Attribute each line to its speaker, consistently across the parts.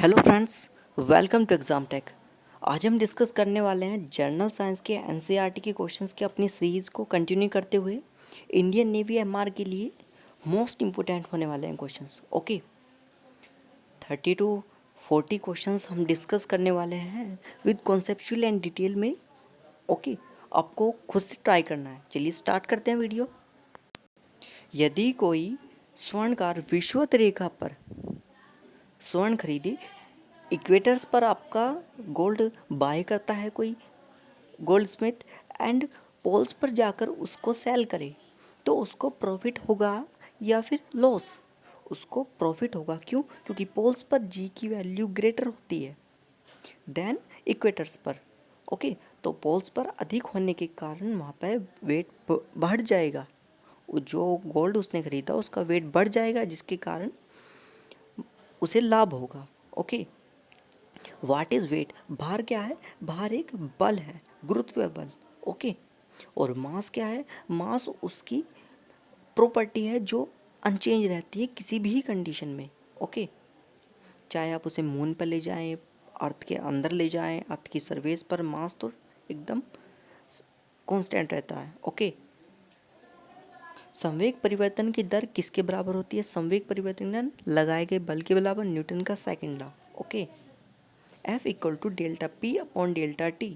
Speaker 1: Hello friends, welcome to exam tech. आज हम discuss करने वाले हैं जनरल साइंस के एनसीईआरटी के क्वेश्चंस की अपनी सीरीज़ को कंटिन्यू करते हुए इंडियन नेवी एमआर के लिए मोस्ट इम्पोर्टेंट होने वाले हैं क्वेश्चंस। ओके, 30 टू 40 क्वेश्चंस हम डिस्कस करने वाले हैं विद कॉन्सेप्चुअल एंड डिटेल में। ओके, आपको खुद से ट्राई करना है। चलिए स्टार्ट करते हैं वीडियो। यदि कोई स्वर्णकार विषुवत रेखा पर स्वर्ण खरीदे, इक्वेटर्स पर आपका गोल्ड बाय करता है कोई गोल्ड स्मिथ, एंड पोल्स पर जाकर उसको सेल करे, तो उसको प्रॉफिट होगा या फिर लॉस? उसको प्रॉफिट होगा। क्यों? क्योंकि पोल्स पर जी की वैल्यू ग्रेटर होती है देन इक्वेटर्स पर। ओके, तो पोल्स पर अधिक होने के कारण वहाँ पे वेट बढ़ जाएगा। जो गोल्ड उसने खरीदा उसका वेट बढ़ जाएगा, जिसके कारण उसे लाभ होगा। Okay, what is weight? भार क्या है? भार एक बल है, गुरुत्व बल। ओके, और मास क्या है? मास उसकी प्रॉपर्टी है जो अनचेंज रहती है किसी भी कंडीशन में। ओके, चाहे आप उसे मून पर ले जाएं, अर्थ के अंदर ले जाएं, अर्थ की सरफेस पर मास तो एकदम कांस्टेंट रहता है। ओके, संवेग परिवर्तन की दर किसके बराबर होती है? संवेग परिवर्तन लगाए गए बल के बराबर, न्यूटन का second law. Okay, F equal to delta P upon delta T.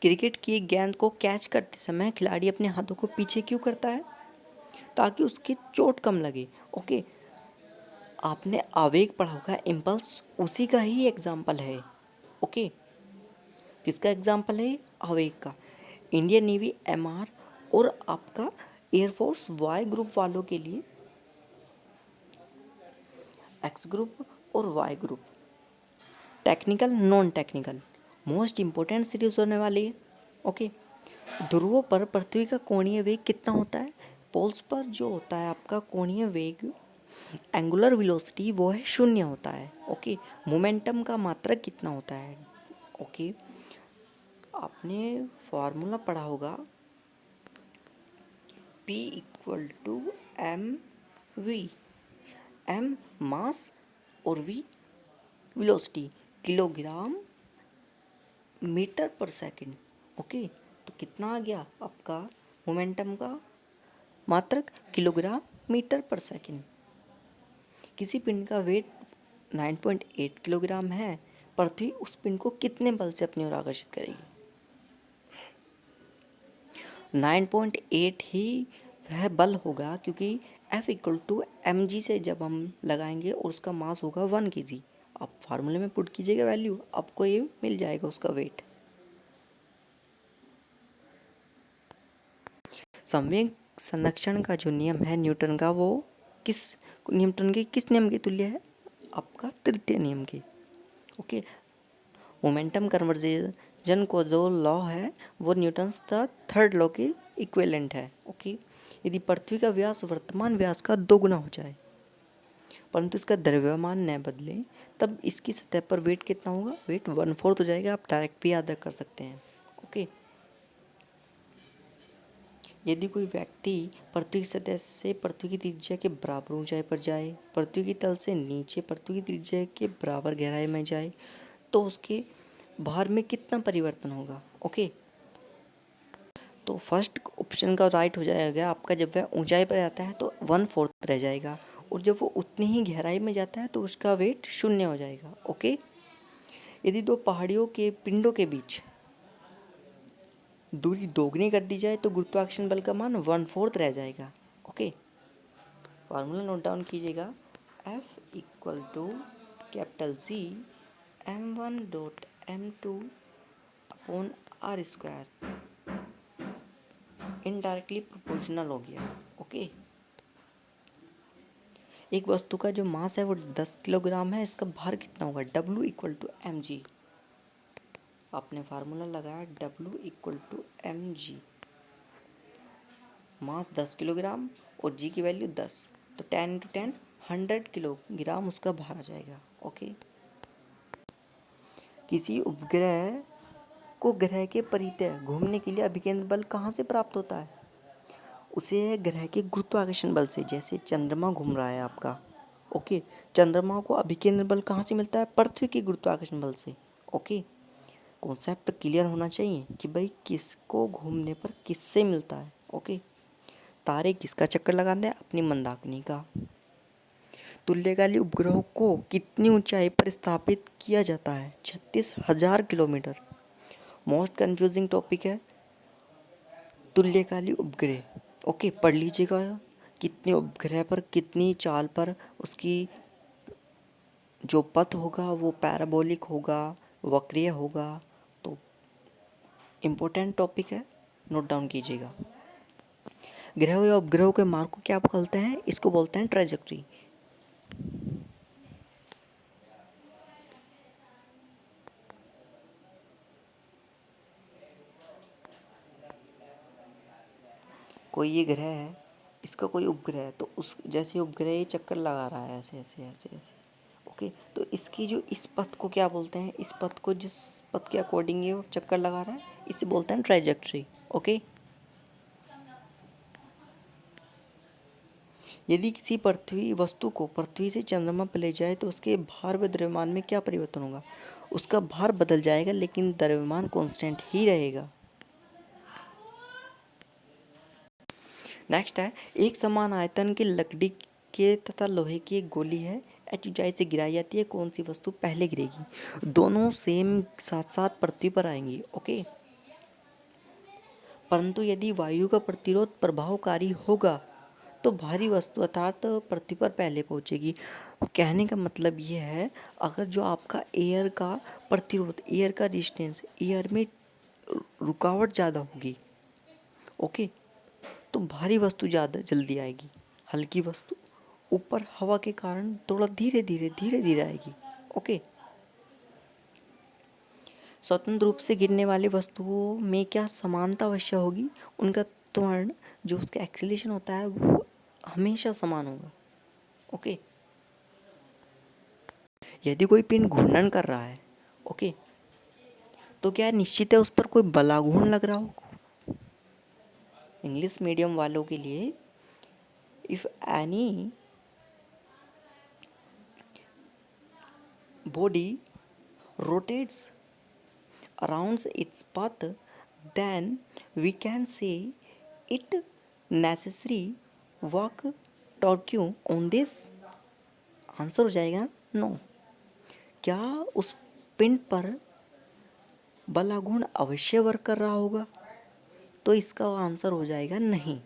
Speaker 1: Cricket की एक गेंद को कैच करते समय खिलाड़ी अपने हाथों को पीछे क्यों करता है? ताकि उसकी चोट कम लगे। ओके, आपने आवेग पढ़ा होगा, इम्पल्स, उसी का ही एग्जाम्पल है। ओके, किसका एग्जाम्पल है? आवेग का। इंडियन नेवी एमआर और आपका एयरफोर्स वाई ग्रुप वालों के लिए एक्स ग्रुप और Y group, technical non technical, most important series होने वाली है। ओके, ध्रुवों पर पृथ्वी का कोणीय वेग कितना होता है? पोल्स पर जो होता है आपका कोणीय वेग, एंगुलर वेलोसिटी, वो है 0 होता है। ओके, मोमेंटम का मात्रक कितना होता है? ओके, आपने फॉर्मूला पढ़ा होगा, P equal to M V. M mass और वी वेलोसिटी, किलोग्राम मीटर पर सेकंड। ओके, तो कितना आ गया आपका मोमेंटम का मात्रक? किलोग्राम मीटर पर सेकंड। किसी पिंड का वेट 9.8 किलोग्राम है, पृथ्वी उस पिंड को कितने बल से अपनी ओर आकर्षित करेगी? 9.8 ही वह बल होगा, क्योंकि F equal to M G से जब हम लगाएंगे और उसका मास होगा 1 kg। आप फार्मूले में पुट कीजिएगा वैल्यू, आपको ये मिल जाएगा उसका वेट। संवेग संरक्षण का जो नियम है न्यूटन का, वो न्यूटन के किस नियम के तुल्य है? आपका तृतीय नियम के। ओके, मोमेंटम कन्वर्जेशन को जो लॉ है वो न्यूटन का थर्ड लॉ के इक्विवेलेंट है। ओके, यदि पृथ्वी का व्यास वर्तमान व्यास का 2 गुना हो जाए परंतु इसका द्रव्यमान न बदले, तब इसकी सतह पर वेट कितना होगा? वेट 1/4 हो जाएगा। आप डायरेक्ट भी याद कर सकते हैं। ओके, यदि कोई व्यक्ति पृथ्वी की सतह से पृथ्वी की त्रिज्या के बराबर ऊंचाई पर जाए, पृथ्वी की तल से नीचे पृथ्वी की त्रिज्या के बराबर गहराई में जाए, तो उसके भार में कितना परिवर्तन होगा? ओके, तो फर्स्ट ऑप्शन का राइट हो जाएगा आपका। जब वह ऊंचाई पर जाता है तो 1/4 रह जाएगा, और जब वो उतनी ही गहराई में जाता है तो उसका वेट 0 हो जाएगा। ओके, यदि दो पहाड़ियों के पिंडों के बीच दूरी दोगुनी कर दी जाए तो गुरुत्वाकर्षण बल का मान 1/4 रह जाएगा। ओके, फार्मूला नोट डाउन कीजिएगा, F equal to capital C m1 डॉट m2 upon R square, indirectly proportional हो गया। ओके, एक वस्तु का जो मास है वो 10 किलोग्राम है, इसका भार कितना होगा? W equal to M G. आपने फार्मूला लगाया W equal to M G, mass 10 kilogram और जी की वैल्यू 10, तो 10 × 10 100 किलोग्राम उसका भार आ जाएगा। ओके, किसी उपग्रह को ग्रह के परितः घूमने के लिए अभिकेंद्र बल कहाँ से प्राप्त होता है? उसे ग्रह के गुरुत्वाकर्षण बल से। जैसे चंद्रमा घूम रहा है आपका, ओके, चंद्रमा को अभिकेंद्र बल कहाँ से मिलता है? पृथ्वी के गुरुत्वाकर्षण बल से। ओके, कॉन्सेप्ट क्लियर होना चाहिए कि भाई किसको घूमने पर किससे मिलता है। ओके, तारे किसका चक्कर लगाते हैं? अपनी मंदाकिनी का। तुल्यकालिक उपग्रह को कितनी ऊंचाई पर स्थापित किया जाता है? 36,000 किलोमीटर। मोस्ट कंफ्यूजिंग टॉपिक है तुल्यकालिक उपग्रह। ओके, पढ़ लीजिएगा कितने उपग्रह पर कितनी चाल पर उसकी जो पथ होगा वो पैराबोलिक होगा, वक्रीय होगा। तो इम्पोर्टेंट टॉपिक है, नोट डाउन कीजिएगा। ग्रह या उपग्रहों के मार्ग को क्या बोलते हैं? इसको बोलते हैं ट्रेजेक्ट्री। कोई ये ग्रह है, इसका कोई उपग्रह है, तो उस जैसे उपग्रह ये चक्कर लगा रहा है ऐसे ऐसे ऐसे ऐसे। ओके, तो इसकी जो इस पथ को क्या बोलते हैं? इस पथ को जिस पथ के अकॉर्डिंग ये चक्कर लगा रहा है इसे बोलते हैं ट्रेजेक्ट्री। ओके, यदि किसी पृथ्वी वस्तु को पृथ्वी से चंद्रमा पर ले जाए तो उसके भार व द्रव्यमान में क्या परिवर्तन होगा? उसका भार बदल जाएगा लेकिन द्रव्यमान कांस्टेंट ही रहेगा। नेक्स्ट है, एक समान आयतन की लकड़ी के तथा लोहे की एक गोली है, एच ऊंचाई से गिराई जाती है, कौन सी वस्तु पहले गिरेगी? दोनों सेम साथ साथ पृथ्वी पर आएंगी। ओके, परंतु यदि वायु का प्रतिरोध प्रभावकारी होगा तो भारी वस्तु अर्थात पृथ्वी पर पहले पहुंचेगी। कहने का मतलब ये है, अगर जो आपका एयर का प्रतिरोध, एयर का डिस्टेंस, एयर में रुकावट ज़्यादा होगी, ओके, तो भारी वस्तु ज़्यादा जल्दी आएगी, हल्की वस्तु ऊपर हवा के कारण थोड़ा धीरे धीरे आएगी। ओके, स्वतंत्र रूप से गिरने वाली वस्तुओं में क्या समानता अवश्य होगी? उनका त्वरण जो उसका एक्सीलरेशन होता है वो हमेशा समान होगा। ओके, यदि कोई पिंड घूर्णन कर रहा है, ओके, तो क्या निश्चित है उस पर कोई बलाघूर्ण लग रहा हो? इंग्लिश मीडियम वालों के लिए, if any body rotates around its path, then we can say it necessary work torque on this। Answer हो जाएगा नो। क्या उस पिंड पर बलाघूर्ण अवश्य वर्क कर रहा होगा? तो इसका आंसर हो जाएगा नहीं,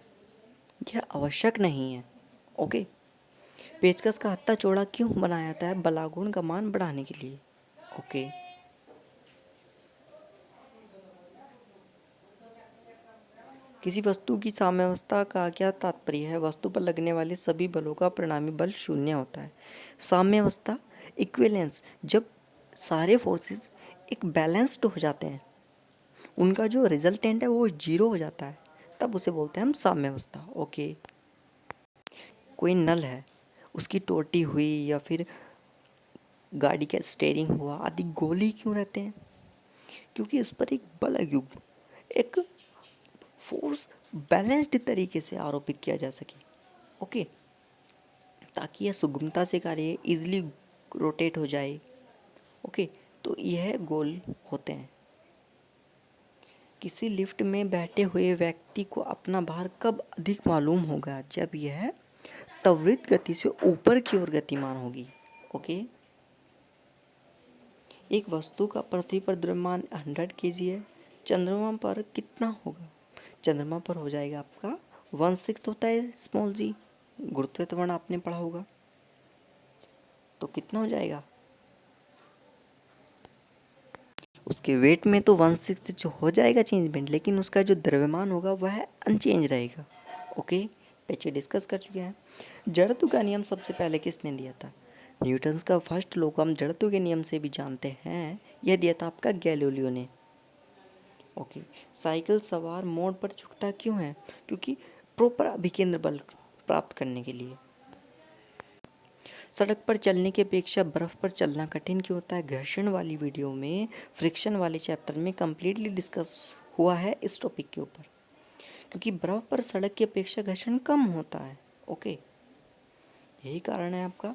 Speaker 1: यह आवश्यक नहीं है। ओके, पेचकस का हत्था चौड़ा क्यों बनाया जाता है? बलाघूर्ण का मान बढ़ाने के लिए। ओके, किसी वस्तु की साम्यावस्था का क्या तात्पर्य है? वस्तु पर लगने वाले सभी बलों का परिणामी बल शून्य होता है। साम्यावस्था, इक्विवेलेंस, जब सारे फोर्सेस एक बैलेंस्ड हो जाते हैं, उनका जो रिजल्टेंट है वो जीरो हो जाता है, तब उसे बोलते हैं हम साम्यावस्था। ओके, कोई नल है, उसकी टोटी हुई या फिर गाड़ी का स्टेयरिंग हुआ आदि गोली क्यों रहते हैं? क्योंकि उस पर एक बल युग्म, एक फोर्स बैलेंस्ड तरीके से आरोपित किया जा सके। ओके, ताकि यह सुगमता से कार्य इजीली रोटेट हो जाए। ओके, तो यह गोल होते हैं। किसी लिफ्ट में बैठे हुए व्यक्ति को अपना भार कब अधिक मालूम होगा? जब यह त्वरित गति से ऊपर की ओर गतिमान होगी। ओके, एक वस्तु का पृथ्वी पर द्रव्यमान 100 kg है, चंद्रमा पर कितना होगा? चंद्रमा पर हो जाएगा आपका 1/6 होता है स्मॉल जी, गुरुत्व त्वरण आपने पढ़ा होगा, तो कितना हो जाएगा? उसके वेट में तो 1/6 जो हो जाएगा चेंजमेंट, लेकिन उसका जो द्रव्यमान होगा वह अनचेंज रहेगा। ओके, पीछे डिस्कस कर चुके हैं। जड़त्व का नियम सबसे पहले किसने दिया था? न्यूटन्स का फर्स्ट लॉ को हम जड़त्व के नियम से भी जानते हैं, यह दिया था आपका गैलीलियो ने। ओके, साइकिल सवार मोड़ पर झुकता क्यों है? क्योंकि प्रॉपर अभिकेंद्र बल प्राप्त करने के लिए। सड़क पर चलने की अपेक्षा बर्फ़ पर चलना कठिन क्यों होता है? घर्षण वाली वीडियो में, फ्रिक्शन वाले चैप्टर में कम्प्लीटली डिस्कस हुआ है इस टॉपिक के ऊपर, क्योंकि बर्फ़ पर सड़क की अपेक्षा घर्षण कम होता है। ओके, यही कारण है आपका,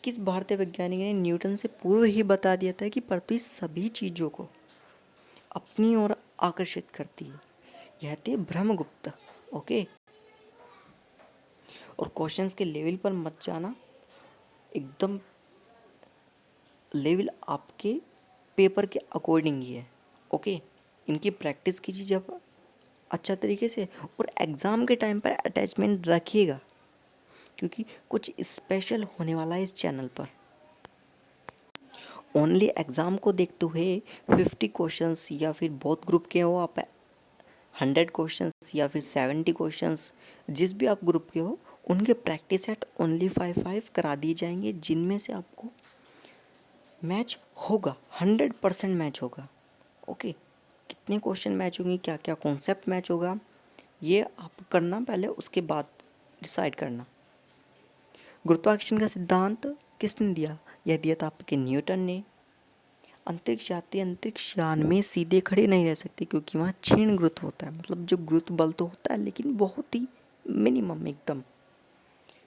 Speaker 1: किस भारतीय वैज्ञानिक ने न्यूटन से पूर्व ही बता दिया था कि पृथ्वी सभी चीज़ों को अपनी ओर आकर्षित करती है। यह थे ब्रह्मगुप्त। ओके। और क्वेश्चंस के लेवल पर मत जाना, एकदम लेवल आपके पेपर के अकॉर्डिंग ही है। ओके। इनकी प्रैक्टिस कीजिए जब अच्छा तरीके से, और एग्ज़ाम के टाइम पर अटैचमेंट रखिएगा, क्योंकि कुछ स्पेशल होने वाला है इस चैनल पर। ओनली एग्ज़ाम को देखते हुए 50 क्वेश्चंस, या फिर बहुत ग्रुप के हो आप 100 क्वेश्चंस, या फिर 70 क्वेश्चंस, जिस भी आप ग्रुप के हो उनके प्रैक्टिस सेट ओनली 5 करा दिए जाएंगे, जिनमें से आपको मैच होगा, 100% मैच होगा। ओके। कितने क्वेश्चन मैच होंगे, क्या क्या कॉन्सेप्ट मैच होगा, ये आप करना पहले, उसके बाद डिसाइड करना। गुरुत्वाकर्षण का सिद्धांत किसने दिया? यह दिया था आपके न्यूटन ने। अंतरिक्ष यात्री अंतरिक्ष यान में सीधे खड़े नहीं रह सकते, क्योंकि वहाँ क्षीण गुरुत्व होता है, मतलब जो गुरुत्व बल तो होता है लेकिन बहुत ही मिनिमम एकदम।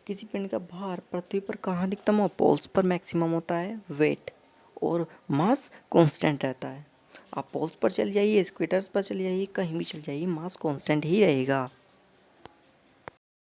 Speaker 1: किसी पिंड का भार पृथ्वी पर कहाँ अधिकतम हो? पोल्स पर मैक्सिमम होता है वेट, और मास कांस्टेंट रहता है। आप पोल्स पर चल जाइए, इक्वेटर्स पर चले जाइए, कहीं भी चल जाइए, मास कांस्टेंट ही रहेगा।